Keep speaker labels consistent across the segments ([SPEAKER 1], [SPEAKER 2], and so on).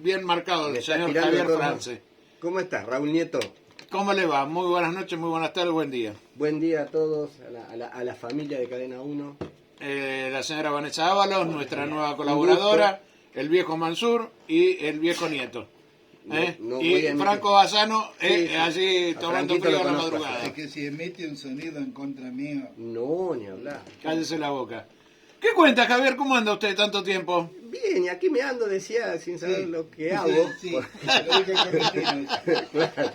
[SPEAKER 1] bien marcado el señor Javier France.
[SPEAKER 2] ¿Cómo estás, Raúl Nieto?
[SPEAKER 1] ¿Cómo le va? Muy buenas noches, muy buenas tardes, buen día.
[SPEAKER 2] Buen día a todos, a la familia de Cadena 1.
[SPEAKER 1] La señora Vanessa Ábalos, nuestra nueva colaboradora, el viejo Mansur y el viejo Nieto. Y Franco Bassano, allí tomando frío a la madrugada.
[SPEAKER 3] Es que si emite un sonido en contra mío...
[SPEAKER 2] No, ni hablar.
[SPEAKER 1] Cállese la boca. ¿Qué cuenta, Javier? ¿Cómo anda usted tanto tiempo?
[SPEAKER 2] Bien, y aquí me ando, decía, sin saber lo que hago.
[SPEAKER 3] Sí, lo dije correctamente.
[SPEAKER 2] Claro.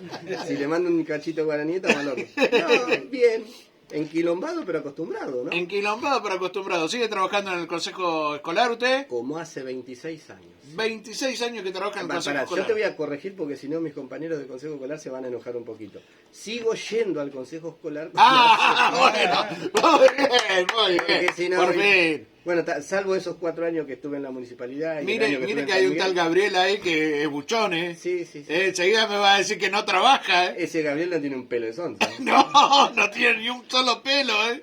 [SPEAKER 2] Si le mando un cachito guaranita, va loco. No, bien. Enquilombado pero acostumbrado, ¿no?
[SPEAKER 1] Enquilombado pero acostumbrado. ¿Sigue trabajando en el consejo escolar usted?
[SPEAKER 2] Como hace 26 años.
[SPEAKER 1] 26 años que trabaja en el consejo
[SPEAKER 2] Pará,
[SPEAKER 1] escolar.
[SPEAKER 2] yo te voy a corregir porque si no mis compañeros del consejo escolar se van a enojar un poquito. Sigo yendo al consejo escolar.
[SPEAKER 1] Bueno, muy bien, muy bien.
[SPEAKER 2] Porque si no,
[SPEAKER 1] Por fin.
[SPEAKER 2] Bueno, salvo esos 4 años que estuve en la municipalidad. Y
[SPEAKER 1] Mire que hay un tal Gabriel ahí que es buchón, ¿eh?
[SPEAKER 2] Sí.
[SPEAKER 1] Enseguida me va a decir que no trabaja, ¿eh?
[SPEAKER 2] Ese Gabriel no tiene un pelo de sonza.
[SPEAKER 1] No tiene ni un solo pelo, ¿eh?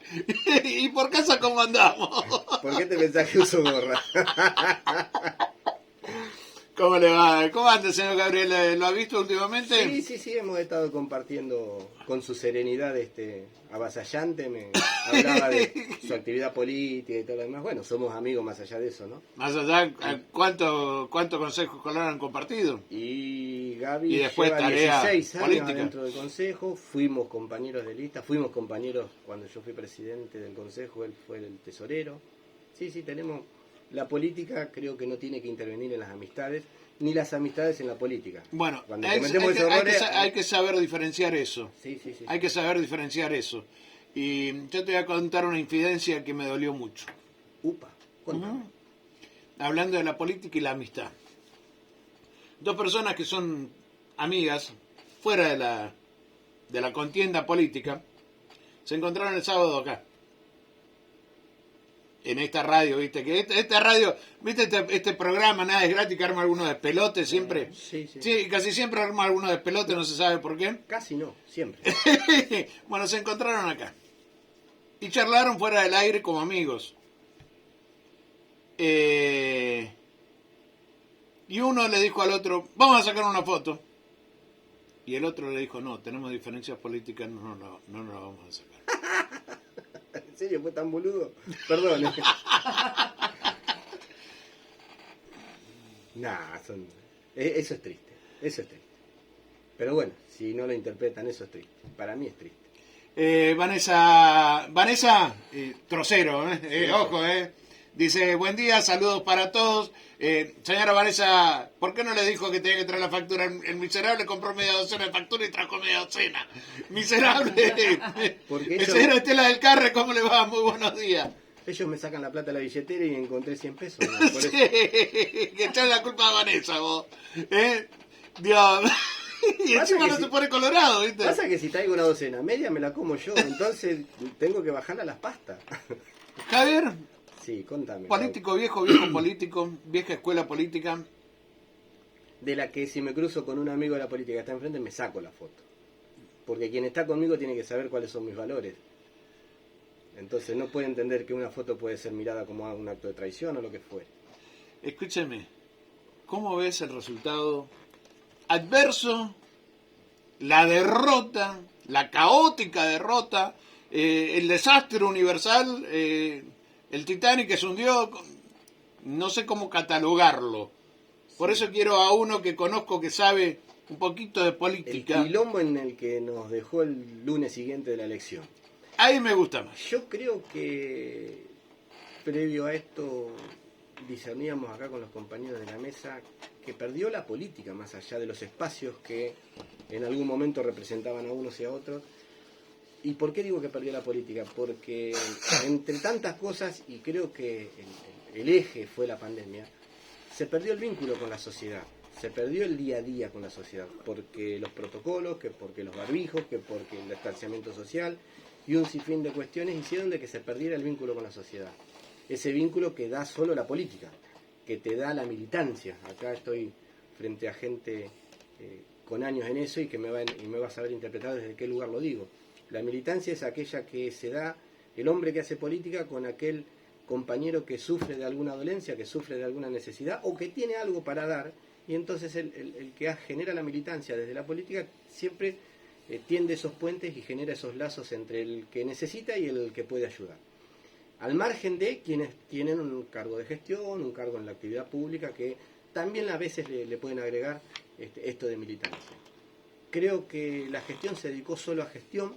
[SPEAKER 1] ¿Y por casa cómo andamos?
[SPEAKER 2] ¿Por qué te pensás que uso gorra?
[SPEAKER 1] ¿Cómo le va? ¿Cómo anda, señor Gabriel? ¿Lo ha visto últimamente?
[SPEAKER 2] Sí, hemos estado compartiendo con su serenidad avasallante, me hablaba de su actividad política y todo lo demás. Bueno, somos amigos más allá de eso, ¿no?
[SPEAKER 1] Más allá, ¿cuánto consejo escolar han compartido?
[SPEAKER 2] Y Gaby
[SPEAKER 1] Y después
[SPEAKER 2] lleva
[SPEAKER 1] tarea
[SPEAKER 2] 16 años
[SPEAKER 1] política.
[SPEAKER 2] dentro del consejo, fuimos compañeros de lista, fuimos compañeros cuando yo fui presidente del consejo, él fue el tesorero. Sí, tenemos... La política creo que no tiene que intervenir en las amistades, ni las amistades en la política.
[SPEAKER 1] Bueno,
[SPEAKER 2] Cuando
[SPEAKER 1] hay que saber diferenciar eso.
[SPEAKER 2] Sí.
[SPEAKER 1] Hay que saber diferenciar eso. Y yo te voy a contar una infidencia que me dolió mucho.
[SPEAKER 2] Upa, contame.
[SPEAKER 1] Hablando de la política y la amistad. Dos personas que son amigas, fuera de la contienda política, se encontraron el sábado acá. En esta radio, viste, que esta radio, viste, este programa, nada es gratis, que arma algunos despelotes siempre. Sí, casi siempre arma algunos despelotes, no se sabe por qué.
[SPEAKER 2] Casi no, siempre.
[SPEAKER 1] Bueno, se encontraron acá. Y charlaron fuera del aire como amigos. Y uno le dijo al otro, vamos a sacar una foto. Y el otro le dijo, no, tenemos diferencias políticas, no la vamos a sacar.
[SPEAKER 2] ¿En serio fue tan boludo? Perdón. Eso es triste. Pero bueno, si no lo interpretan, eso es triste. Para mí es triste.
[SPEAKER 1] Vanessa, trocero, ojo, dice, buen día, saludos para todos. Señora Vanessa, ¿por qué no le dijo que tenía que traer la factura? El miserable compró media docena de factura y trajo media docena. Miserable. Señora Estela del Carre, ¿cómo le va? Muy buenos días.
[SPEAKER 2] Ellos me sacan la plata de la billetera y encontré 100 pesos. ¿No? Por eso.
[SPEAKER 1] Que echan la culpa a Vanessa, vos. Dios. Y encima no se pone colorado, ¿viste?
[SPEAKER 2] Pasa que si traigo una docena media me la como yo, entonces tengo que bajarla a las pastas.
[SPEAKER 1] Javier.
[SPEAKER 2] Sí, contame.
[SPEAKER 1] Político viejo político, vieja escuela política.
[SPEAKER 2] De la que si me cruzo con un amigo de la política que está enfrente me saco la foto. Porque quien está conmigo tiene que saber cuáles son mis valores. Entonces no puede entender que una foto puede ser mirada como un acto de traición o lo que fuere.
[SPEAKER 1] Escúcheme, ¿cómo ves el resultado adverso? La derrota, la caótica derrota, el desastre universal, el Titanic que se hundió, no sé cómo catalogarlo. Por eso quiero a uno que conozco, que sabe un poquito de política.
[SPEAKER 2] El quilombo en el que nos dejó el lunes siguiente de la elección.
[SPEAKER 1] Ahí me gusta más.
[SPEAKER 2] Yo creo que previo a esto discerníamos acá con los compañeros de la mesa que perdió la política más allá de los espacios que en algún momento representaban a unos y a otros. ¿Y por qué digo que perdió la política? Porque entre tantas cosas, y creo que el eje fue la pandemia, se perdió el vínculo con la sociedad, se perdió el día a día con la sociedad, porque los protocolos, que porque los barbijos, que porque el distanciamiento social y un sinfín de cuestiones hicieron de que se perdiera el vínculo con la sociedad. Ese vínculo que da solo la política, que te da la militancia. Acá estoy frente a gente con años en eso y que me va a saber interpretar desde qué lugar lo digo. La militancia es aquella que se da el hombre que hace política con compañero que sufre de alguna dolencia, que sufre de alguna necesidad o que tiene algo para dar, y entonces el que genera la militancia desde la política siempre tiende esos puentes y genera esos lazos entre el que necesita y el que puede ayudar. Al margen de quienes tienen un cargo de gestión, un cargo en la actividad pública, que también a veces le pueden agregar esto de militancia. Creo que la gestión se dedicó solo a gestión,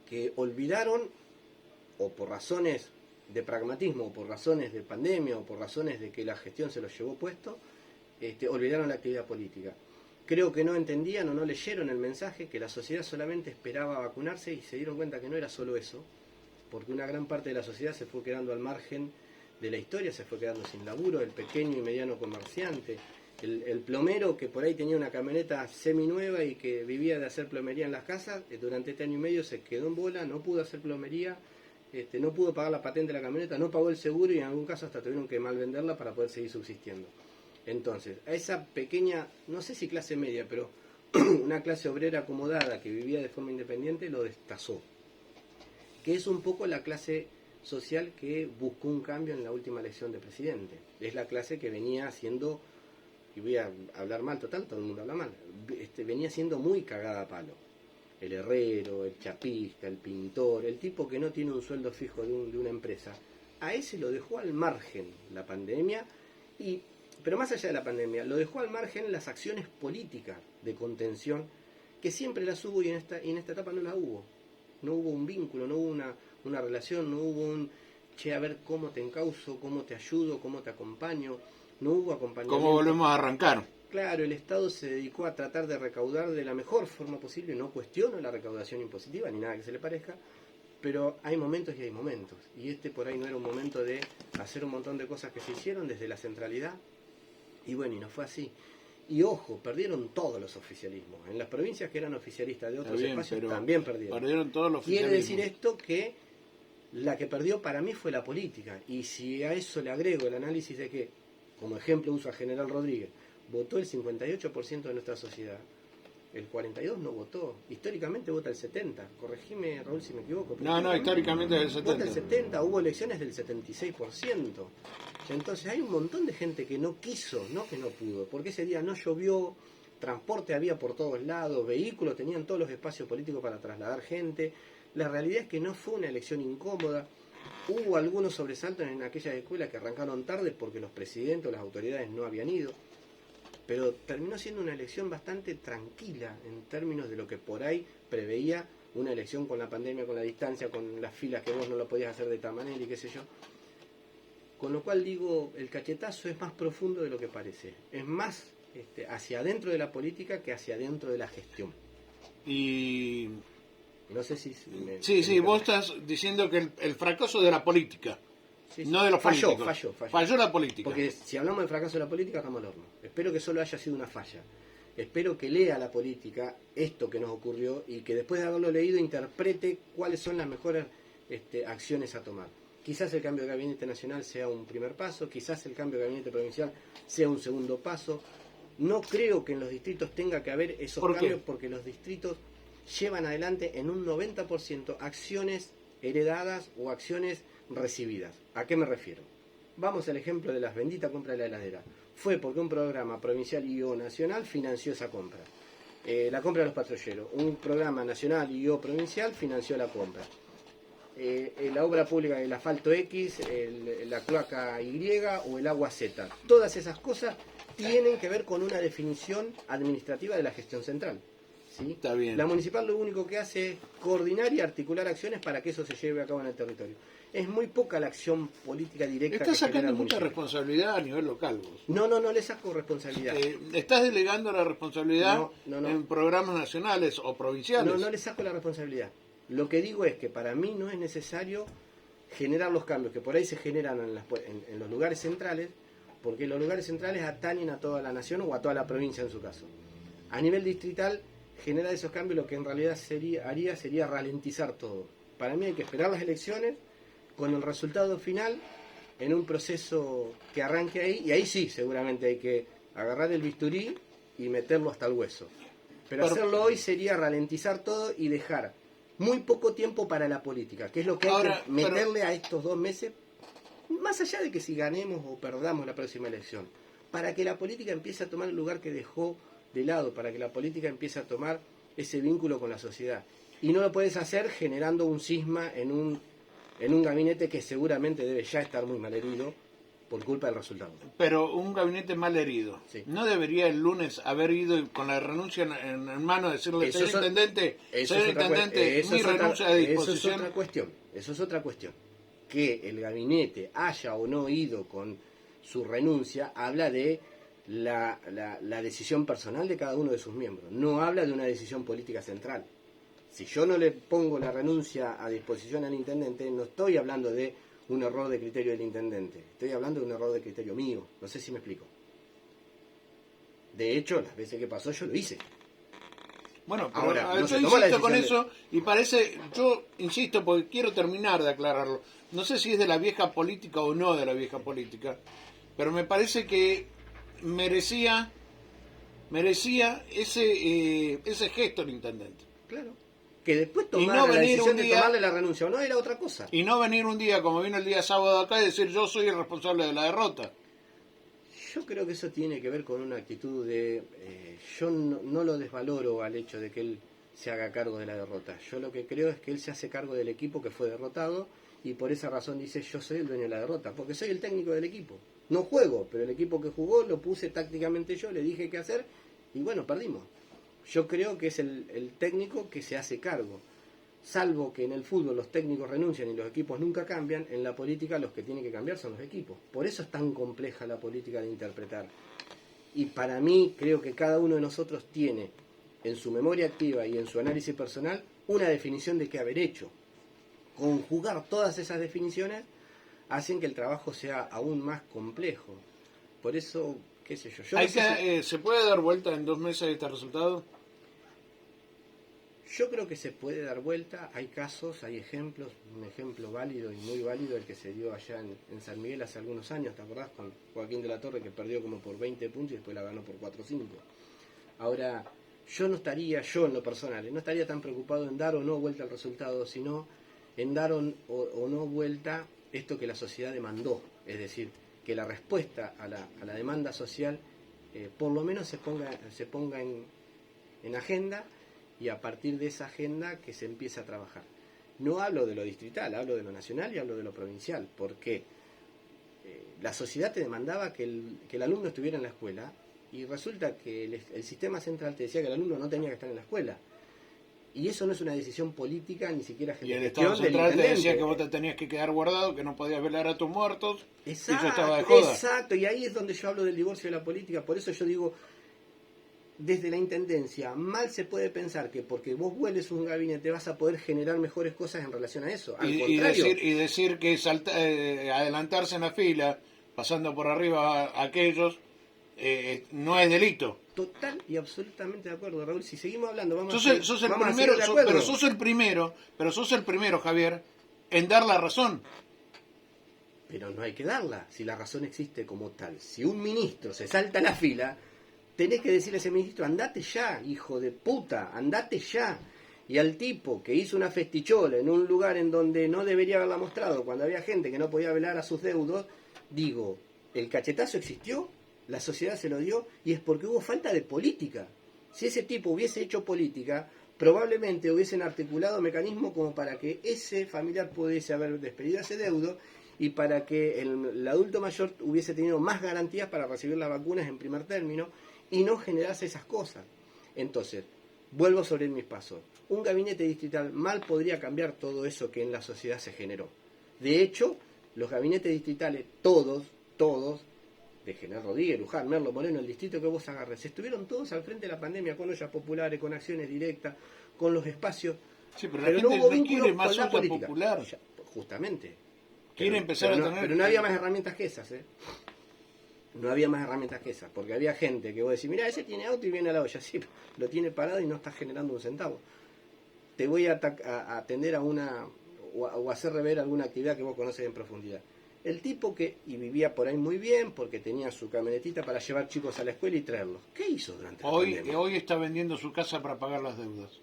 [SPEAKER 2] que olvidaron, o por razones de pragmatismo, o por razones de pandemia, o por razones de que la gestión se los llevó puesto, olvidaron la actividad política. Creo que no entendían o no leyeron el mensaje, que la sociedad solamente esperaba vacunarse y se dieron cuenta que no era solo eso, porque una gran parte de la sociedad se fue quedando al margen de la historia, se fue quedando sin laburo, el pequeño y mediano comerciante, el plomero que por ahí tenía una camioneta seminueva y que vivía de hacer plomería en las casas, durante este año y medio se quedó en bola, no pudo hacer plomería, no pudo pagar la patente de la camioneta, no pagó el seguro y en algún caso hasta tuvieron que mal venderla para poder seguir subsistiendo. Entonces, a esa pequeña, no sé si clase media, pero una clase obrera acomodada que vivía de forma independiente lo destazó, que es un poco la clase social que buscó un cambio en la última elección de presidente. Es la clase que venía siendo, y voy a hablar mal, total, todo el mundo habla mal, venía siendo muy cagada a palo. El herrero, el chapista, el pintor, el tipo que no tiene un sueldo fijo de una empresa, a ese lo dejó al margen la pandemia, pero más allá de la pandemia, lo dejó al margen las acciones políticas de contención, que siempre las hubo y en esta etapa no las hubo. No hubo un vínculo, no hubo una relación, no hubo a ver cómo te encauzo, cómo te ayudo, cómo te acompaño, no hubo acompañamiento.
[SPEAKER 1] ¿Cómo volvemos a arrancar?
[SPEAKER 2] Claro, el Estado se dedicó a tratar de recaudar de la mejor forma posible, no cuestiono la recaudación impositiva ni nada que se le parezca, pero hay momentos y hay momentos, y por ahí no era un momento de hacer un montón de cosas que se hicieron desde la centralidad, y bueno, y no fue así. Y ojo, perdieron todos los oficialismos. En las provincias que eran oficialistas de otros espacios también perdieron.
[SPEAKER 1] Perdieron todos los oficialismos.
[SPEAKER 2] Quiere decir esto que la que perdió para mí fue la política. Y si a eso le agrego el análisis de que, como ejemplo uso a General Rodríguez, votó el 58% de nuestra sociedad, el 42% no votó. Históricamente vota el 70%. Corregime, Raúl, si me equivoco.
[SPEAKER 1] No, históricamente es el 70%.
[SPEAKER 2] Vota el 70%, hubo elecciones del 76%. Entonces hay un montón de gente que no quiso, no que no pudo, porque ese día no llovió, transporte había por todos lados, vehículos, tenían todos los espacios políticos para trasladar gente. La realidad es que no fue una elección incómoda. Hubo algunos sobresaltos en aquellas escuelas que arrancaron tarde porque los presidentes o las autoridades no habían ido, pero terminó siendo una elección bastante tranquila en términos de lo que por ahí preveía una elección con la pandemia, con la distancia, con las filas que vos no lo podías hacer de tal manera y qué sé yo. Con lo cual digo, el cachetazo es más profundo de lo que parece. Es más hacia adentro de la política que hacia adentro de la gestión.
[SPEAKER 1] Y...
[SPEAKER 2] no sé si...
[SPEAKER 1] Sí, vos estás diciendo que el fracaso de la política,
[SPEAKER 2] sí.
[SPEAKER 1] No de los políticos. Falló la política.
[SPEAKER 2] Porque si hablamos del fracaso de la política, estamos al horno. Espero que solo haya sido una falla. Espero que lea la política esto que nos ocurrió y que después de haberlo leído interprete cuáles son las mejores acciones a tomar. Quizás el cambio de gabinete nacional sea un primer paso, quizás el cambio de gabinete provincial sea un segundo paso. No creo que en los distritos tenga que haber esos cambios porque los distritos llevan adelante en un 90% acciones heredadas o acciones recibidas. ¿A qué me refiero? Vamos al ejemplo de las benditas compras de la heladera. Fue porque un programa provincial y o nacional financió esa compra. La compra de los patrulleros. Un programa nacional y o provincial financió la compra. La obra pública del asfalto X, la cloaca Y o el agua Z. Todas esas cosas tienen que ver con una definición administrativa de la gestión central. ¿Sí?
[SPEAKER 1] Está bien.
[SPEAKER 2] La municipal lo único que hace es coordinar y articular acciones para que eso se lleve a cabo en el territorio. Es muy poca la acción política directa.
[SPEAKER 1] Estás sacando mucha responsabilidad a nivel local vos.
[SPEAKER 2] No le saco responsabilidad.
[SPEAKER 1] ¿Estás delegando la responsabilidad
[SPEAKER 2] no.
[SPEAKER 1] en programas nacionales o provinciales?
[SPEAKER 2] No le saco la responsabilidad. Lo que digo es que para mí no es necesario generar los cambios que por ahí se generan en los lugares centrales, porque los lugares centrales atañen a toda la nación o a toda la provincia en su caso. A nivel distrital, generar esos cambios lo que en realidad sería ralentizar todo. Para mí hay que esperar las elecciones con el resultado final en un proceso que arranque ahí, y ahí sí seguramente hay que agarrar el bisturí y meterlo hasta el hueso. Pero hacerlo hoy sería ralentizar todo y dejar muy poco tiempo para la política, que es lo que hay que meterle a estos 2 meses más allá de que si ganemos o perdamos la próxima elección, para que la política empiece a tomar el lugar que dejó de lado, para que la política empiece a tomar ese vínculo con la sociedad. Y no lo puedes hacer generando un cisma en un gabinete que seguramente debe ya estar muy mal herido por culpa del resultado.
[SPEAKER 1] Pero un gabinete mal herido.
[SPEAKER 2] Sí.
[SPEAKER 1] ¿No debería el lunes haber ido con la renuncia en mano, decirle,
[SPEAKER 2] Eso
[SPEAKER 1] señor intendente, mi renuncia a disposición?
[SPEAKER 2] Eso es otra cuestión. Que el gabinete haya o no ido con su renuncia habla de la decisión personal de cada uno de sus miembros. No habla de una decisión política central. Si yo no le pongo la renuncia a disposición al intendente, no estoy hablando de un error de criterio del intendente. Estoy hablando de un error de criterio mío. No sé si me explico. De hecho, las veces que pasó yo lo hice.
[SPEAKER 1] Bueno, pero
[SPEAKER 2] ahora, no
[SPEAKER 1] yo insisto con eso y parece, yo insisto porque quiero terminar de aclararlo. No sé si es de la vieja política o no de la vieja política, pero me parece que merecía ese gesto el intendente.
[SPEAKER 2] Claro. Que después tomara
[SPEAKER 1] no
[SPEAKER 2] la
[SPEAKER 1] venir
[SPEAKER 2] decisión
[SPEAKER 1] un
[SPEAKER 2] de
[SPEAKER 1] día,
[SPEAKER 2] tomarle la renuncia o no era otra cosa.
[SPEAKER 1] Y no venir un día como vino el día sábado acá y decir yo soy el responsable de la derrota.
[SPEAKER 2] Yo creo que eso tiene que ver con una actitud de... yo no lo desvaloro al hecho de que él se haga cargo de la derrota. Yo lo que creo es que él se hace cargo del equipo que fue derrotado y por esa razón dice yo soy el dueño de la derrota, porque soy el técnico del equipo. No juego, pero el equipo que jugó lo puse tácticamente yo, le dije qué hacer y bueno, perdimos. Yo creo que es el técnico que se hace cargo. Salvo que en el fútbol los técnicos renuncian y los equipos nunca cambian, en la política los que tienen que cambiar son los equipos. Por eso es tan compleja la política de interpretar. Y para mí creo que cada uno de nosotros tiene en su memoria activa y en su análisis personal una definición de qué haber hecho. Conjugar todas esas definiciones hacen que el trabajo sea aún más complejo. Por eso, qué sé yo.
[SPEAKER 1] ¿Se puede dar vuelta en 2 meses este resultado?
[SPEAKER 2] Yo creo que se puede dar vuelta, hay casos, hay ejemplos, un ejemplo válido y muy válido el que se dio allá en San Miguel hace algunos años, ¿te acordás? Con Joaquín de la Torre que perdió como por 20 puntos y después la ganó por 4 o 5. Ahora, yo en lo personal, no estaría tan preocupado en dar o no vuelta al resultado, sino en dar o no vuelta esto que la sociedad demandó, es decir, que la respuesta a la demanda social por lo menos se ponga en agenda y a partir de esa agenda que se empiece a trabajar. No hablo de lo distrital, hablo de lo nacional y hablo de lo provincial, porque la sociedad te demandaba que el alumno estuviera en la escuela y resulta que el sistema central te decía que el alumno no tenía que estar en la escuela. Y eso no es una decisión política, ni siquiera
[SPEAKER 1] y el Estado Central te decía que vos te tenías que quedar guardado, que no podías velar a tus muertos,
[SPEAKER 2] exacto,
[SPEAKER 1] y eso estaba de joda.
[SPEAKER 2] Exacto, y ahí es donde yo hablo del divorcio de la política, por eso yo digo, desde la intendencia, mal se puede pensar que porque vos vueles un gabinete vas a poder generar mejores cosas en relación a eso. Al contrario.
[SPEAKER 1] Y decir que adelantarse en la fila, pasando por arriba a aquellos, no es delito.
[SPEAKER 2] Total y absolutamente de acuerdo, Raúl. Si seguimos hablando,
[SPEAKER 1] sos el primero, Javier, en dar la razón.
[SPEAKER 2] Pero no hay que darla, si la razón existe como tal. Si un ministro se salta la fila, tenés que decirle a ese ministro, andate ya, hijo de puta, andate ya. Y al tipo que hizo una festichola en un lugar en donde no debería haberla mostrado, cuando había gente que no podía velar a sus deudos, digo, el cachetazo existió, la sociedad se lo dio, y es porque hubo falta de política. Si ese tipo hubiese hecho política, probablemente hubiesen articulado mecanismos como para que ese familiar pudiese haber despedido a ese deudo y para que el adulto mayor hubiese tenido más garantías para recibir las vacunas en primer término y no generarse esas cosas. Entonces, vuelvo sobre mis pasos. Un gabinete distrital mal podría cambiar todo eso que en la sociedad se generó. De hecho, los gabinetes distritales, todos, de General Rodríguez, Luján, Merlo, Moreno, el distrito que vos agarres, estuvieron todos al frente de la pandemia con ollas populares, con acciones directas, con los espacios.
[SPEAKER 1] Sí, pero la gente
[SPEAKER 2] no hubo
[SPEAKER 1] no quiere más
[SPEAKER 2] con la
[SPEAKER 1] olla
[SPEAKER 2] política.
[SPEAKER 1] popular.
[SPEAKER 2] Ya, justamente.
[SPEAKER 1] Quiere empezar a tener...
[SPEAKER 2] Pero no había más herramientas que esas, No había más herramientas que esas, porque había gente que vos decís, mira, ese tiene auto y viene a la olla, sí, lo tiene parado y no está generando un centavo. Te voy a atender a una, o hacer rever alguna actividad que vos conoces en profundidad. El tipo que vivía por ahí muy bien, porque tenía su camionetita para llevar chicos a la escuela y traerlos. ¿Qué hizo durante la pandemia?
[SPEAKER 1] Hoy está vendiendo su casa para pagar las deudas.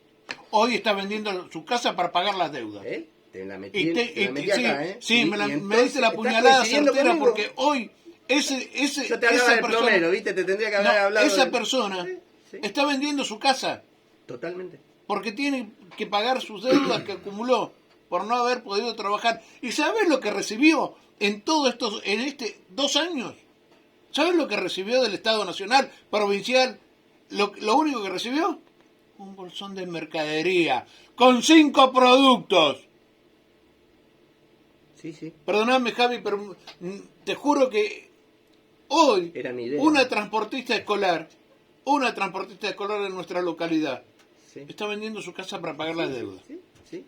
[SPEAKER 1] Hoy está vendiendo su casa para pagar las deudas.
[SPEAKER 2] Te la metí, te la metí acá, ¿eh?
[SPEAKER 1] Sí, me
[SPEAKER 2] entonces,
[SPEAKER 1] diste la
[SPEAKER 2] ¿estás
[SPEAKER 1] puñalada
[SPEAKER 2] coincidiendo
[SPEAKER 1] certera
[SPEAKER 2] conmigo?
[SPEAKER 1] porque hoy ese
[SPEAKER 2] Yo te hablaba del
[SPEAKER 1] persona,
[SPEAKER 2] plomero, ¿viste? Te tendría que haber hablado
[SPEAKER 1] esa
[SPEAKER 2] del...
[SPEAKER 1] persona
[SPEAKER 2] Sí.
[SPEAKER 1] está vendiendo su casa
[SPEAKER 2] Totalmente.
[SPEAKER 1] porque tiene que pagar sus deudas que acumuló por no haber podido trabajar. ¿Y sabes lo que recibió en todo estos, en 2 años? ¿Sabes lo que recibió del Estado Nacional, provincial? Lo único que recibió, un bolsón de mercadería con 5 productos.
[SPEAKER 2] Sí, sí.
[SPEAKER 1] Perdóname, Javi, pero te juro que hoy
[SPEAKER 2] Era mi idea.
[SPEAKER 1] una transportista escolar en nuestra localidad
[SPEAKER 2] Sí.
[SPEAKER 1] está vendiendo su casa para pagar las deudas.
[SPEAKER 2] Sí, sí,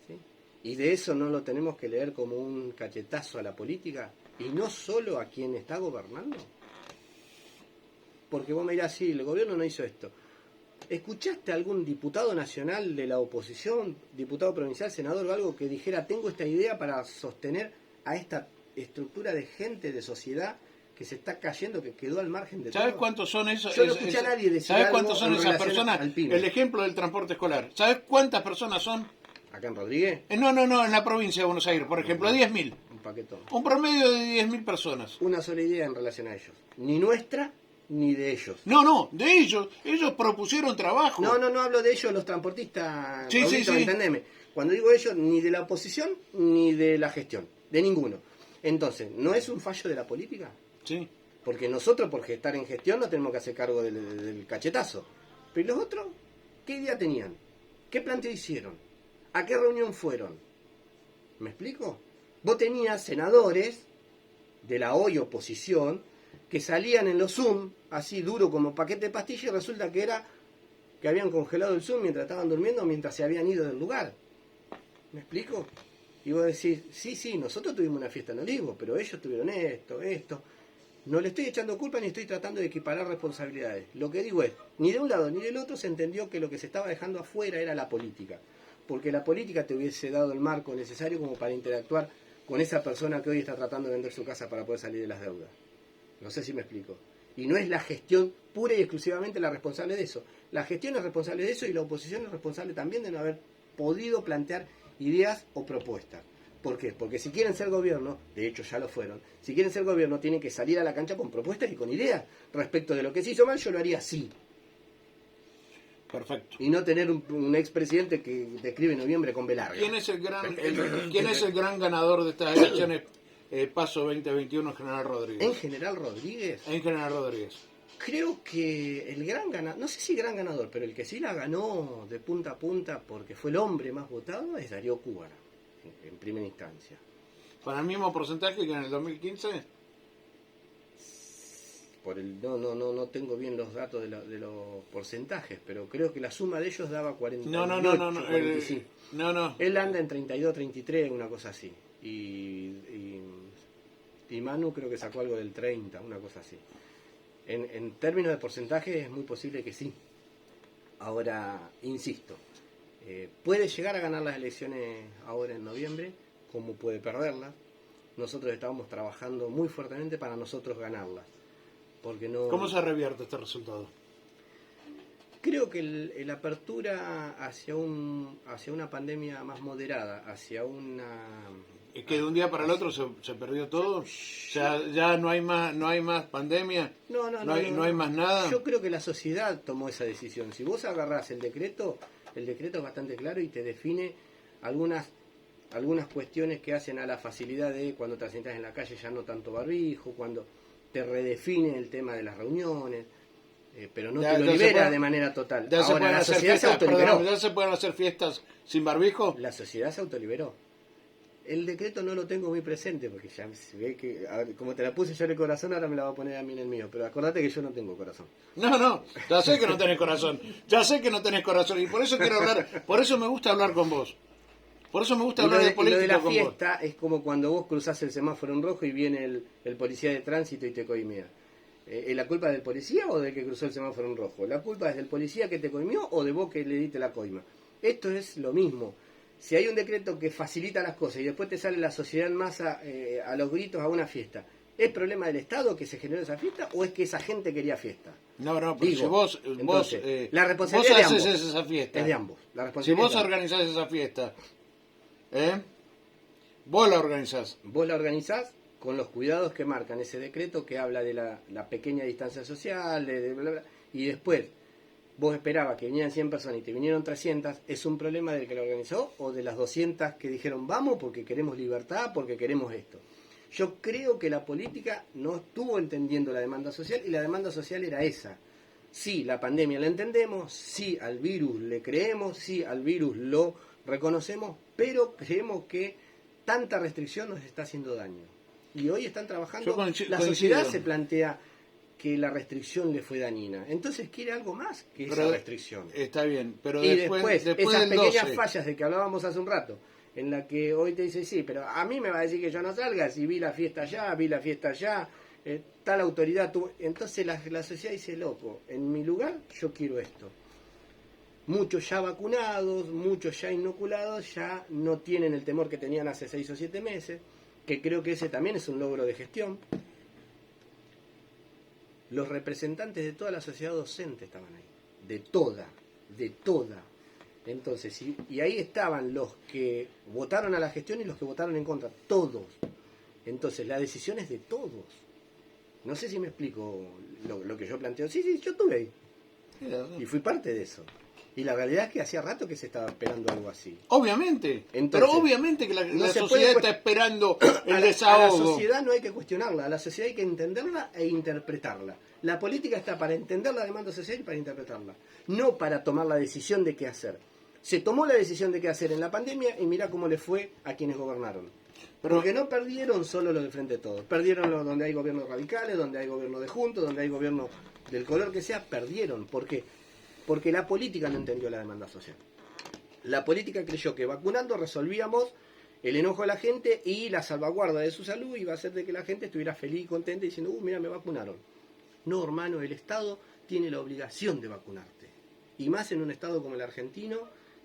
[SPEAKER 2] sí. Y de eso no lo tenemos que leer como un cachetazo a la política, y no solo a quien está gobernando. Porque vos me dirás, sí, el gobierno no hizo esto. ¿Escuchaste a algún diputado nacional de la oposición, diputado provincial, senador o algo que dijera, tengo esta idea para sostener a esta estructura de gente, de sociedad que se está cayendo, que quedó al margen de todo?
[SPEAKER 1] ¿Sabes cuántos son esos?
[SPEAKER 2] Yo no escuché a nadie decir
[SPEAKER 1] ¿Sabes
[SPEAKER 2] algo
[SPEAKER 1] cuántos son
[SPEAKER 2] en
[SPEAKER 1] esas
[SPEAKER 2] relación
[SPEAKER 1] personas?
[SPEAKER 2] al PYME.
[SPEAKER 1] El ejemplo del transporte escolar. ¿Sabes cuántas personas son?
[SPEAKER 2] ¿Acá en Rodríguez?
[SPEAKER 1] No, en la provincia de Buenos Aires, por ejemplo, 10.000.
[SPEAKER 2] Un paquetón.
[SPEAKER 1] Un promedio de 10.000 personas.
[SPEAKER 2] Una sola idea en relación a ellos. Ni nuestra, ni de ellos.
[SPEAKER 1] No, de ellos. Ellos propusieron trabajo.
[SPEAKER 2] No hablo de ellos, los transportistas.
[SPEAKER 1] Sí,
[SPEAKER 2] Raulito,
[SPEAKER 1] sí.
[SPEAKER 2] entendeme. Cuando digo ellos, ni de la oposición, ni de la gestión. De ninguno. Entonces, ¿no es un fallo de la política?
[SPEAKER 1] Sí.
[SPEAKER 2] Porque nosotros, por estar en gestión, no tenemos que hacer cargo del cachetazo. Pero los otros, ¿qué idea tenían? ¿Qué planteo hicieron? ¿A qué reunión fueron? ¿Me explico? Vos tenías senadores de la hoy oposición que salían en los Zoom, así duro como paquete de pastillas, y resulta que era que habían congelado el Zoom mientras estaban durmiendo, mientras se habían ido del lugar. ¿Me explico? Y vos decís, sí, nosotros tuvimos una fiesta en Olivos, pero ellos tuvieron esto. No le estoy echando culpa ni estoy tratando de equiparar responsabilidades. Lo que digo es, ni de un lado ni del otro se entendió que lo que se estaba dejando afuera era la política. Porque la política te hubiese dado el marco necesario como para interactuar con esa persona que hoy está tratando de vender su casa para poder salir de las deudas. No sé si me explico. Y no es la gestión pura y exclusivamente la responsable de eso. La gestión es responsable de eso y la oposición es responsable también de no haber podido plantear ideas o propuestas. ¿Por qué? Porque si quieren ser gobierno, de hecho ya lo fueron, si quieren ser gobierno tienen que salir a la cancha con propuestas y con ideas respecto de lo que se hizo mal. Yo lo haría así.
[SPEAKER 1] Perfecto.
[SPEAKER 2] Y no tener un expresidente que describe noviembre con B larga.
[SPEAKER 1] ¿Quién es el gran ganador de estas elecciones Paso 2021, General Rodríguez?
[SPEAKER 2] En General Rodríguez.
[SPEAKER 1] En General Rodríguez.
[SPEAKER 2] Creo que el gran ganador, no sé si gran ganador, pero el que sí la ganó de punta a punta porque fue el hombre más votado es Darío Cubara, en primera instancia.
[SPEAKER 1] ¿Con el mismo porcentaje que en el 2015?
[SPEAKER 2] No tengo bien los datos de los porcentajes, pero creo que la suma de ellos daba 48,
[SPEAKER 1] No.
[SPEAKER 2] 45.
[SPEAKER 1] No.
[SPEAKER 2] Él anda en 32, 33, una cosa así. Y Manu creo que sacó algo del 30, una cosa así. En términos de porcentaje es muy posible que sí. Ahora, insisto, puede llegar a ganar las elecciones ahora en noviembre, como puede perderlas. Nosotros estábamos trabajando muy fuertemente para nosotros ganarlas. Porque no...
[SPEAKER 1] ¿Cómo se revierte este resultado?
[SPEAKER 2] Creo que la apertura hacia una pandemia más moderada,
[SPEAKER 1] ¿Es que de un día para el otro se perdió todo? ¿Ya no hay más pandemia? ¿No hay más nada?
[SPEAKER 2] Yo creo que la sociedad tomó esa decisión. Si vos agarrás el decreto es bastante claro y te define algunas cuestiones que hacen a la facilidad de cuando te asientas en la calle ya no tanto barbijo, cuando te redefine el tema de las reuniones, pero no te lo libera de manera total. Ahora, la sociedad se autoliberó.
[SPEAKER 1] ¿Ya se pueden hacer fiestas sin barbijo?
[SPEAKER 2] La sociedad se autoliberó. El decreto no lo tengo muy presente porque ya se ve que, a ver, como te la puse yo en el corazón, ahora me la va a poner a mí en el mío. Pero acordate que yo no tengo corazón.
[SPEAKER 1] No, ya sé que no tenés corazón. Y por eso quiero hablar, por eso me gusta hablar con vos. Por eso me gusta hablar de política
[SPEAKER 2] lo de la
[SPEAKER 1] con
[SPEAKER 2] fiesta
[SPEAKER 1] vos.
[SPEAKER 2] Es como cuando vos cruzás el semáforo en rojo y viene el policía de tránsito y te coimea. ¿Es la culpa del policía o del que cruzó el semáforo en rojo? ¿La culpa es del policía que te coimió o de vos que le diste la coima? Esto es lo mismo. Si hay un decreto que facilita las cosas y después te sale la sociedad en masa a los gritos a una fiesta, ¿es problema del Estado que se generó esa fiesta o es que esa gente quería fiesta?
[SPEAKER 1] No, pero si vos
[SPEAKER 2] la responsabilidad
[SPEAKER 1] vos
[SPEAKER 2] es de
[SPEAKER 1] haces
[SPEAKER 2] ambos.
[SPEAKER 1] esa fiesta.
[SPEAKER 2] Es de ambos. La
[SPEAKER 1] Si
[SPEAKER 2] responsabilidad
[SPEAKER 1] vos
[SPEAKER 2] es de ambos.
[SPEAKER 1] organizás esa fiesta ¿Eh? Vos la organizás.
[SPEAKER 2] Vos la organizás con los cuidados que marcan ese decreto que habla de la pequeña distancia social, de bla, bla, y después vos esperabas que vinieran 100 personas y te vinieron 300, ¿es un problema del que lo organizó o de las 200 que dijeron vamos porque queremos libertad, porque queremos esto? Yo creo que la política no estuvo entendiendo la demanda social y la demanda social era esa. Sí, la pandemia la entendemos, sí, al virus le creemos, sí, al virus lo reconocemos, pero creemos que tanta restricción nos está haciendo daño. Y hoy están trabajando, la sociedad se plantea que la restricción le fue dañina. Entonces quiere algo más que esa restricción.
[SPEAKER 1] Está bien, pero
[SPEAKER 2] y
[SPEAKER 1] después
[SPEAKER 2] esas
[SPEAKER 1] del
[SPEAKER 2] pequeñas
[SPEAKER 1] 12.
[SPEAKER 2] fallas de que hablábamos hace un rato, en la que hoy te dice, sí, pero a mí me va a decir que yo no salga, si vi la fiesta allá, tal autoridad tuvo... Entonces la sociedad dice, loco, en mi lugar yo quiero esto. Muchos ya vacunados, muchos ya inoculados, ya no tienen el temor que tenían hace 6 o 7 meses, que creo que ese también es un logro de gestión. Los representantes de toda la sociedad docente estaban ahí, de toda. Entonces, y ahí estaban los que votaron a la gestión y los que votaron en contra, todos. Entonces, la decisión es de todos. No sé si me explico lo que yo planteo. Sí, yo estuve ahí. Y fui parte de eso. Y la realidad es que hacía rato que se estaba esperando algo así.
[SPEAKER 1] Obviamente.
[SPEAKER 2] Entonces,
[SPEAKER 1] pero obviamente que la sociedad está esperando el desahogo.
[SPEAKER 2] A la sociedad no hay que cuestionarla, a la sociedad hay que entenderla e interpretarla. La política está para entender la demanda social y para interpretarla, no para tomar la decisión de qué hacer. Se tomó la decisión de qué hacer en la pandemia y mira cómo le fue a quienes gobernaron. Porque no perdieron solo los de Frente de Todos, perdieron los donde hay gobiernos radicales, donde hay gobierno de juntos, donde hay gobierno del color que sea, perdieron. ¿Por qué? Porque la política no entendió la demanda social. La política creyó que vacunando resolvíamos el enojo de la gente y la salvaguarda de su salud iba a hacer de que la gente estuviera feliz y contenta diciendo, mira, me vacunaron. No, hermano, el Estado tiene la obligación de vacunarte. Y más en un Estado como el argentino,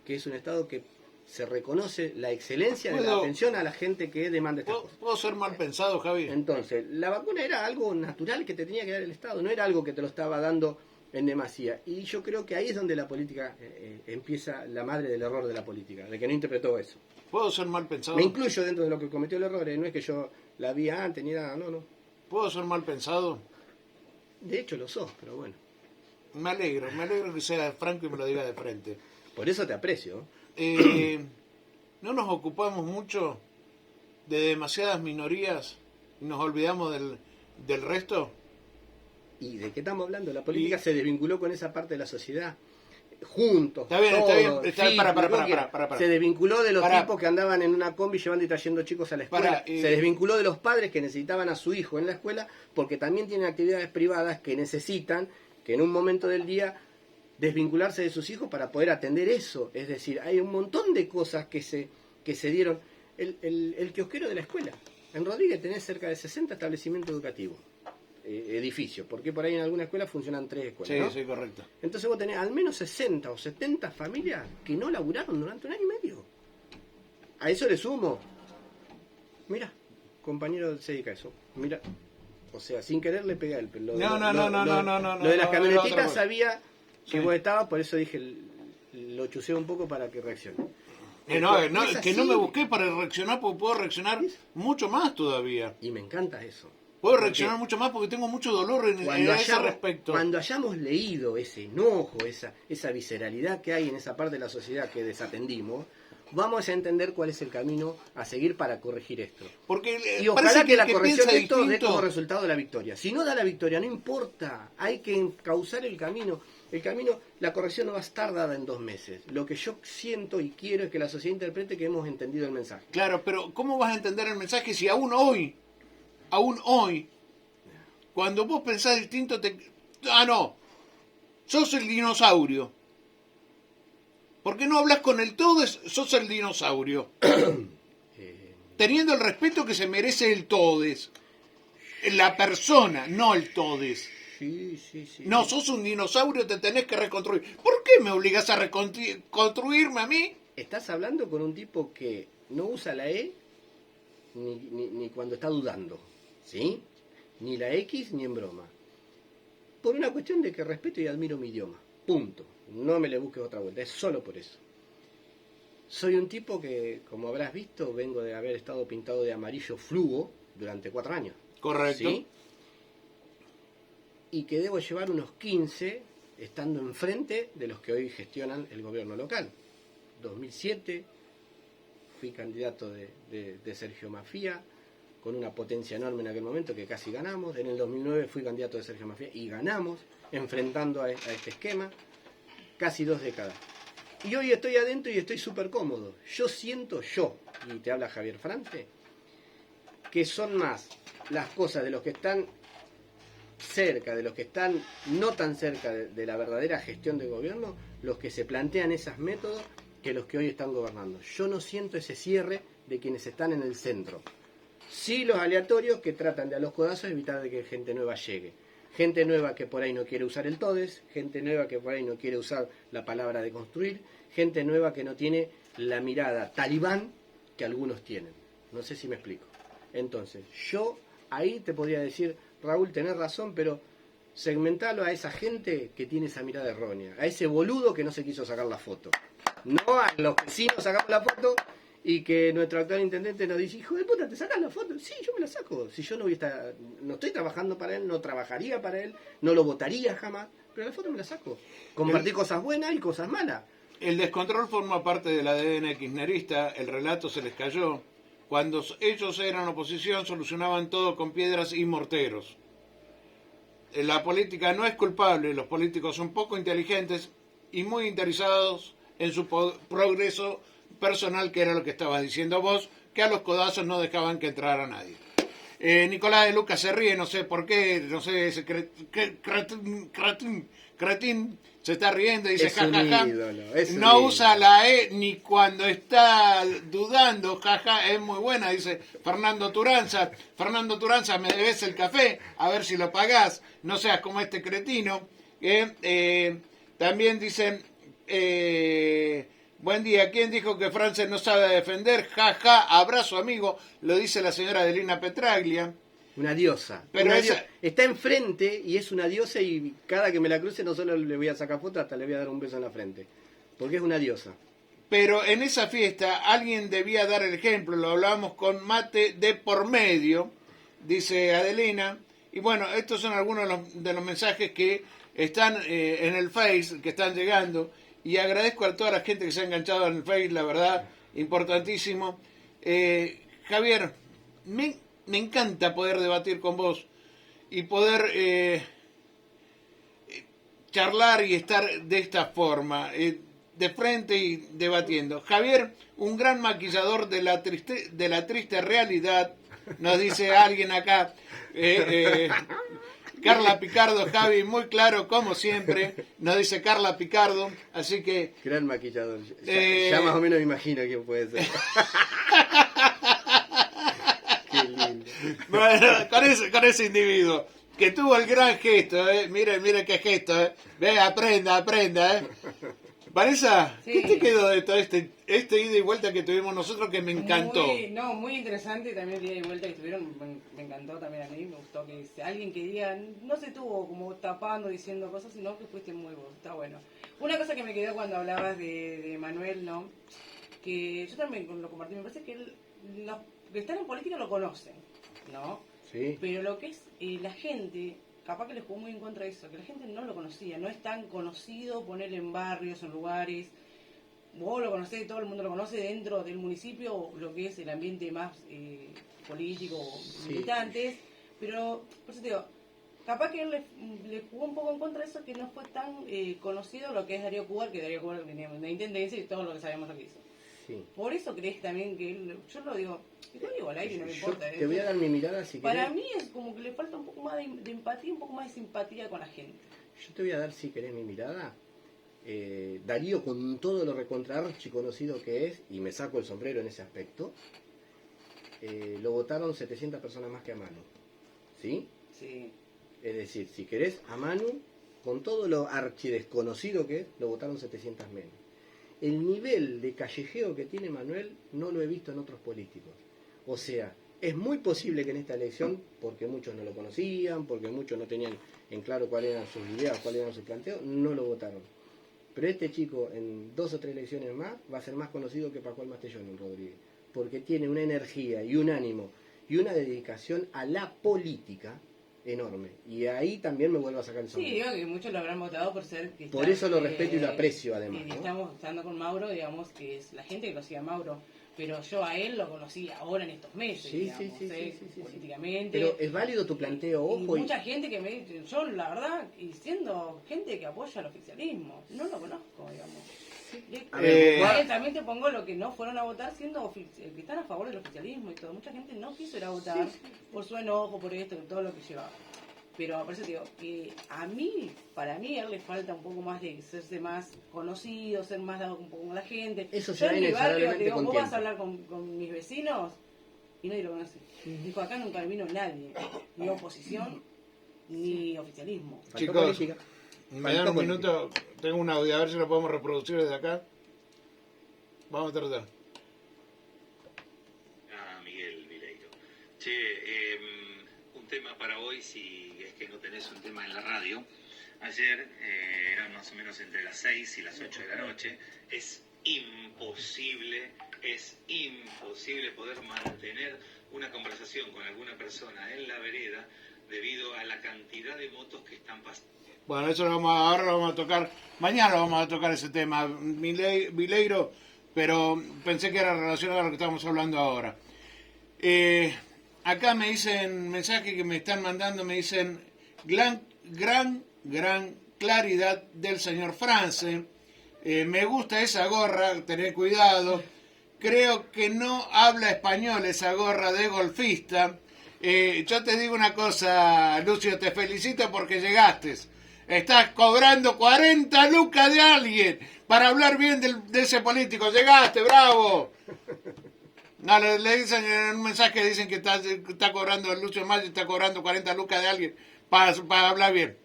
[SPEAKER 2] que es un Estado que se reconoce la excelencia de la atención a la gente que demanda estas cosas.
[SPEAKER 1] ¿Puedo ser mal pensado, Javi?
[SPEAKER 2] Entonces, la vacuna era algo natural que te tenía que dar el Estado, no era algo que te lo estaba dando en demasía. Y yo creo que ahí es donde la política empieza la madre del error de la política, de que no interpretó eso.
[SPEAKER 1] ¿Puedo ser mal pensado?
[SPEAKER 2] Me incluyo dentro de lo que cometió el error, no es que yo la vi antes ni nada, no.
[SPEAKER 1] ¿Puedo ser mal pensado?
[SPEAKER 2] De hecho lo sos, pero bueno.
[SPEAKER 1] Me alegro que sea franco y me lo diga de frente.
[SPEAKER 2] Por eso te aprecio.
[SPEAKER 1] No nos ocupamos mucho de demasiadas minorías y nos olvidamos del resto.
[SPEAKER 2] ¿Y de qué estamos hablando? La política se desvinculó con esa parte de la sociedad. Juntos.
[SPEAKER 1] Está bien,
[SPEAKER 2] todos,
[SPEAKER 1] está bien. Para.
[SPEAKER 2] Se desvinculó de los tipos que andaban en una combi llevando y trayendo chicos a la escuela. Se desvinculó de los padres que necesitaban a su hijo en la escuela porque también tienen actividades privadas que necesitan que en un momento del día desvincularse de sus hijos para poder atender eso. Es decir, hay un montón de cosas que se dieron. El kiosquero de la escuela. En Rodríguez tenés cerca de 60 establecimientos educativos. Edificios, porque por ahí en alguna escuela funcionan 3 escuelas, ¿no?
[SPEAKER 1] Sí, correcto.
[SPEAKER 2] Entonces vos tenés al menos 60 o 70 familias que no laburaron durante 1 año y medio. A eso le sumo, mira, compañero se dedica a eso, mira, o sea, sin querer le pega el pelo.
[SPEAKER 1] No.
[SPEAKER 2] Lo de las camionetitas sabía que
[SPEAKER 1] Sí.
[SPEAKER 2] vos estabas, por eso dije, lo chuseo un poco para que reaccione.
[SPEAKER 1] Que no me busqué para reaccionar porque puedo reaccionar mucho más todavía.
[SPEAKER 2] Y me encanta eso.
[SPEAKER 1] Puedo reaccionar mucho más porque tengo mucho dolor en ese respecto.
[SPEAKER 2] Cuando hayamos leído ese enojo, esa visceralidad que hay en esa parte de la sociedad que desatendimos, vamos a entender cuál es el camino a seguir para corregir esto.
[SPEAKER 1] Porque
[SPEAKER 2] y ojalá que la corrección de esto dé
[SPEAKER 1] distinto.
[SPEAKER 2] como resultado la victoria. Si no da la victoria, no importa, hay que encauzar el camino. La corrección no va a estar dada en 2 meses. Lo que yo siento y quiero es que la sociedad interprete que hemos entendido el mensaje.
[SPEAKER 1] Claro, pero ¿cómo vas a entender el mensaje si aún hoy, cuando vos pensás distinto, sos el dinosaurio? ¿Por qué no hablas con el todes? Sos el dinosaurio. Teniendo el respeto que se merece el todes. La persona, no el todes.
[SPEAKER 2] Sí.
[SPEAKER 1] No, sos un dinosaurio, te tenés que reconstruir. ¿Por qué me obligás a reconstruirme a mí?
[SPEAKER 2] Estás hablando con un tipo que no usa la E ni cuando está dudando, ¿sí? Ni la X ni en broma. Por una cuestión de que respeto y admiro mi idioma. Punto. No me le busques otra vuelta, es solo por eso. Soy un tipo que, como habrás visto, vengo de haber estado pintado de amarillo fluo durante 4 años.
[SPEAKER 1] Correcto.
[SPEAKER 2] ¿Sí? Y que debo llevar unos 15 estando enfrente de los que hoy gestionan el gobierno local. 2007 fui candidato de Sergio Mafía, con una potencia enorme en aquel momento que casi ganamos. En el 2009 fui candidato de Sergio Mafía y ganamos, enfrentando a este esquema, casi 2 décadas. Y hoy estoy adentro y estoy súper cómodo. Yo siento, y te habla Javier France, que son más las cosas de los que están cerca, de los que están no tan cerca de la verdadera gestión del gobierno, los que se plantean esos métodos, que los que hoy están gobernando. Yo no siento ese cierre de quienes están en el centro. Sí los aleatorios que tratan de a los codazos evitar de que gente nueva llegue. Gente nueva que por ahí no quiere usar el TODES, gente nueva que por ahí no quiere usar la palabra de construir, gente nueva que no tiene la mirada talibán que algunos tienen. No sé si me explico. Entonces, yo ahí te podría decir, Raúl, tenés razón, pero segmentalo a esa gente que tiene esa mirada errónea, a ese boludo que no se quiso sacar la foto. No a los que sí nos sacamos la foto y que nuestro actual intendente nos dice, hijo de puta, ¿te sacas la foto? Sí, yo me la saco. Si yo no estoy trabajando para él, no trabajaría para él, no lo votaría jamás, pero la foto me la saco. Compartí cosas buenas y cosas malas.
[SPEAKER 1] El descontrol forma parte del ADN kirchnerista, el relato se les cayó. Cuando ellos eran oposición solucionaban todo con piedras y morteros. La política no es culpable, los políticos son poco inteligentes y muy interesados en su progreso personal, que era lo que estabas diciendo vos, que a los codazos no dejaban que entrara nadie. Nicolás de Lucas se ríe, no sé por qué, no sé, ese cretín se está riendo y dice jajaja. No usa la E ni cuando está dudando, jaja, es muy buena, dice Fernando Turanza. Fernando Turanza, me debes el café, a ver si lo pagás, no seas como este cretino. También dicen, buen día, ¿quién dijo que France no sabe defender? Jaja, abrazo amigo, lo dice la señora Adelina Petraglia.
[SPEAKER 2] Una diosa.
[SPEAKER 1] Pero esa...
[SPEAKER 2] Está enfrente y es una diosa, y cada que me la cruce no solo le voy a sacar foto, hasta le voy a dar un beso en la frente. Porque es una diosa.
[SPEAKER 1] Pero en esa fiesta alguien debía dar el ejemplo, lo hablábamos con mate de por medio, dice Adelina. Y bueno, estos son algunos de los mensajes que están en el Face, que están llegando. Y agradezco a toda la gente que se ha enganchado en el Face, la verdad, importantísimo. Javier, me encanta poder debatir con vos y poder charlar y estar de esta forma, de frente y debatiendo. Javier, un gran maquillador de la triste realidad, nos dice alguien acá. Carla Picardo, Javi, muy claro como siempre, nos dice Carla Picardo, así que...
[SPEAKER 2] Gran maquillador, ya más o menos me imagino quién puede ser. Qué lindo.
[SPEAKER 1] Bueno, con ese individuo, que tuvo el gran gesto, mire qué gesto, ve, aprenda, Vanessa,
[SPEAKER 4] Sí.
[SPEAKER 1] ¿qué te quedó de todo este ida y vuelta que tuvimos nosotros que me encantó?
[SPEAKER 4] Muy interesante también el ida y vuelta que estuvieron, me encantó también a mí, me gustó que alguien que diga, no se estuvo como tapando, diciendo cosas, sino que fuiste muy vos, está bueno. Una cosa que me quedó cuando hablabas de Manuel, ¿no? Que yo también lo compartí, me parece que los que están en política lo conocen, ¿no?
[SPEAKER 2] Sí.
[SPEAKER 4] Pero lo que es la gente, capaz que les jugó muy en contra de eso, que la gente no lo conocía, no es tan conocido ponerle en barrios, en lugares. Vos lo conocés, todo el mundo lo conoce dentro del municipio, lo que es el ambiente más político,
[SPEAKER 2] Sí.
[SPEAKER 4] militantes, pero por eso te digo, capaz que él le jugó un poco en contra de eso, que no fue tan conocido lo que es Darío Cubar, que Darío Cubar tenía una intendencia y todo lo que sabemos lo que hizo.
[SPEAKER 2] Sí.
[SPEAKER 4] Por eso crees también que él, yo lo digo al aire, no me importa.
[SPEAKER 2] Te voy a dar mi mirada si
[SPEAKER 4] Para
[SPEAKER 2] querés.
[SPEAKER 4] mí es como que le falta un poco más de empatía, un poco más de simpatía con la gente.
[SPEAKER 2] Yo te voy a dar, si querés, mi mirada. Darío, con todo lo recontraarchiconocido que es, y me saco el sombrero en ese aspecto, lo votaron 700 personas más que a Manu. ¿Sí?
[SPEAKER 4] Sí.
[SPEAKER 2] Es decir, si querés, a Manu, con todo lo archidesconocido que es, lo votaron 700 menos. El nivel de callejeo que tiene Manuel no lo he visto en otros políticos. O sea, es muy posible que en esta elección, porque muchos no lo conocían, porque muchos no tenían en claro cuáles eran sus ideas, cuáles eran sus planteos, no lo votaron. Pero este chico en 2 o 3 elecciones más va a ser más conocido que Pascual Mastellón Rodríguez, porque tiene una energía y un ánimo y una dedicación a la política enorme. Y ahí también me vuelvo a sacar el
[SPEAKER 4] Sí,
[SPEAKER 2] sombrero.
[SPEAKER 4] digo que muchos lo habrán votado por ser cristiano.
[SPEAKER 2] Por eso lo respeto y lo aprecio, además,
[SPEAKER 4] Y
[SPEAKER 2] ¿no?
[SPEAKER 4] estamos estando con Mauro, digamos, que es la gente que conocía a Mauro. Pero yo a él lo conocí ahora en estos meses,
[SPEAKER 2] Sí,
[SPEAKER 4] digamos,
[SPEAKER 2] sí, sí, sí, sí, sí.
[SPEAKER 4] políticamente.
[SPEAKER 2] Pero es válido tu planteo,
[SPEAKER 4] Y
[SPEAKER 2] ojo.
[SPEAKER 4] mucha gente que me dice, yo la verdad, y siendo gente que apoya al oficialismo, no lo conozco, digamos.
[SPEAKER 2] A ver,
[SPEAKER 4] Igual también te pongo lo que no fueron a votar siendo que están a favor del oficialismo y todo. Mucha gente no quiso ir a votar por su enojo, por esto, por todo lo que llevaba. Pero por eso te digo, que para mí, a él le falta un poco más de hacerse más conocido, ser más dado un poco con la gente.
[SPEAKER 2] Eso
[SPEAKER 4] Yo
[SPEAKER 2] será
[SPEAKER 4] en mi barrio, te
[SPEAKER 2] inexorablemente
[SPEAKER 4] digo,
[SPEAKER 2] con
[SPEAKER 4] vos vas
[SPEAKER 2] tiempo.
[SPEAKER 4] a hablar con mis vecinos y nadie lo conoce. Dijo, acá nunca vino nadie, ni oposición, ni oficialismo.
[SPEAKER 2] Faltó
[SPEAKER 1] Chicos,
[SPEAKER 2] política.
[SPEAKER 1] me dan un minuto, tengo un audio, a ver si lo podemos reproducir desde acá. Vamos a tratar.
[SPEAKER 5] Miguel Vileiro. Che, un tema para hoy, si es que no tenés un tema en la radio. Ayer eran más o menos entre las 6 y las 8 de la noche. Es imposible poder mantener una conversación con alguna persona en la vereda debido a la cantidad de motos que están pasando.
[SPEAKER 1] Bueno, eso ahora lo vamos a tocar, mañana vamos a tocar ese tema, Vileiro, pero pensé que era relacionado a lo que estamos hablando ahora. Acá me dicen, mensaje que me están mandando, me dicen, gran claridad del señor France, me gusta esa gorra, tened cuidado, creo que no habla español esa gorra de golfista. Yo te digo una cosa, Lucio, te felicito porque llegaste. Estás cobrando 40 lucas de alguien para hablar bien de ese político. Llegaste, bravo. No, le dicen en un mensaje, dicen que está cobrando, Lucio Mayo está cobrando 40 lucas de alguien para hablar bien.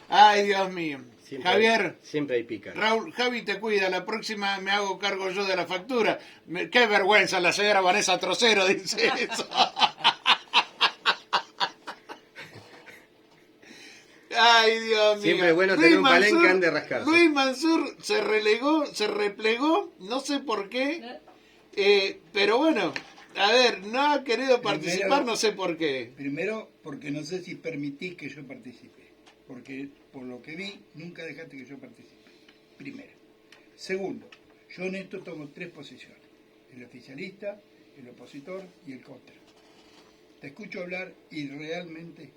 [SPEAKER 1] Ay, Dios mío.
[SPEAKER 2] Siempre
[SPEAKER 1] Javier,
[SPEAKER 2] siempre hay pica.
[SPEAKER 1] Raúl, Javi te cuida, la próxima me hago cargo yo de la factura. Qué vergüenza, la señora Vanessa Trocero dice eso. Ay, Dios mío.
[SPEAKER 2] Siempre es bueno tener un palenque ande rascarse.
[SPEAKER 1] Luis Mansur se replegó, no sé por qué, pero bueno, a ver, no ha querido participar, no sé por qué.
[SPEAKER 3] Primero, porque no sé si permitís que yo participe. Porque por lo que vi, nunca dejaste que yo participe. Primero. Segundo, yo en esto tomo 3 posiciones. El oficialista, el opositor y el contra. Te escucho hablar y realmente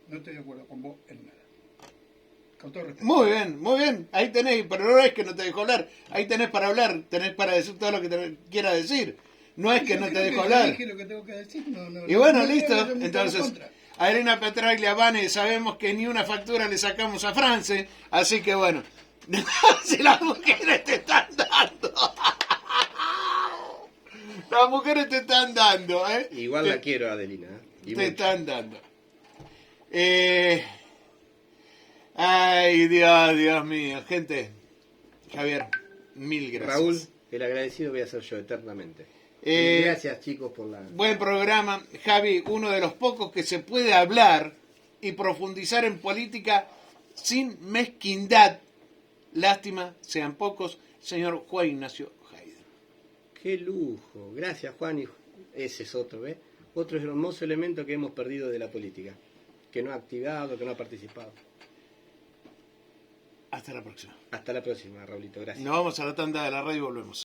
[SPEAKER 3] no estoy de acuerdo con vos en nada. Con todo respeto.
[SPEAKER 1] Muy bien, ahí tenés, pero no es que no te dejo hablar, ahí tenés para hablar, tenés para decir todo lo que te quiera decir, no es que
[SPEAKER 3] Yo
[SPEAKER 1] no te
[SPEAKER 3] creo
[SPEAKER 1] dejo
[SPEAKER 3] ya
[SPEAKER 1] hablar.
[SPEAKER 3] dije lo que tengo que decir,
[SPEAKER 1] Y bueno,
[SPEAKER 3] no
[SPEAKER 1] listo,
[SPEAKER 3] creo que yo
[SPEAKER 1] entonces,
[SPEAKER 3] contra.
[SPEAKER 1] a Elena Petraglia, Vane, sabemos que ni una factura le sacamos a France, así que bueno, si las mujeres te están dando, las mujeres te están dando,
[SPEAKER 2] Igual la quiero, Adelina. Y
[SPEAKER 1] te
[SPEAKER 2] mucho.
[SPEAKER 1] están dando. Ay, Dios mío, gente, Javier, mil gracias.
[SPEAKER 2] Raúl, el agradecido voy a ser yo eternamente.
[SPEAKER 1] Eh,
[SPEAKER 2] Y gracias, chicos, por la...
[SPEAKER 1] Buen programa, Javi, uno de los pocos que se puede hablar y profundizar en política sin mezquindad. Lástima, sean pocos, señor Juan Ignacio Haider.
[SPEAKER 2] ¡Qué lujo! Gracias, Juan. Y ese es otro, ¿ves? Otro hermoso elemento que hemos perdido de la política. Que no ha activado, que no ha participado.
[SPEAKER 1] Hasta la próxima.
[SPEAKER 2] Hasta la próxima, Raulito. Gracias.
[SPEAKER 1] Nos vamos a la tanda de la radio y volvemos.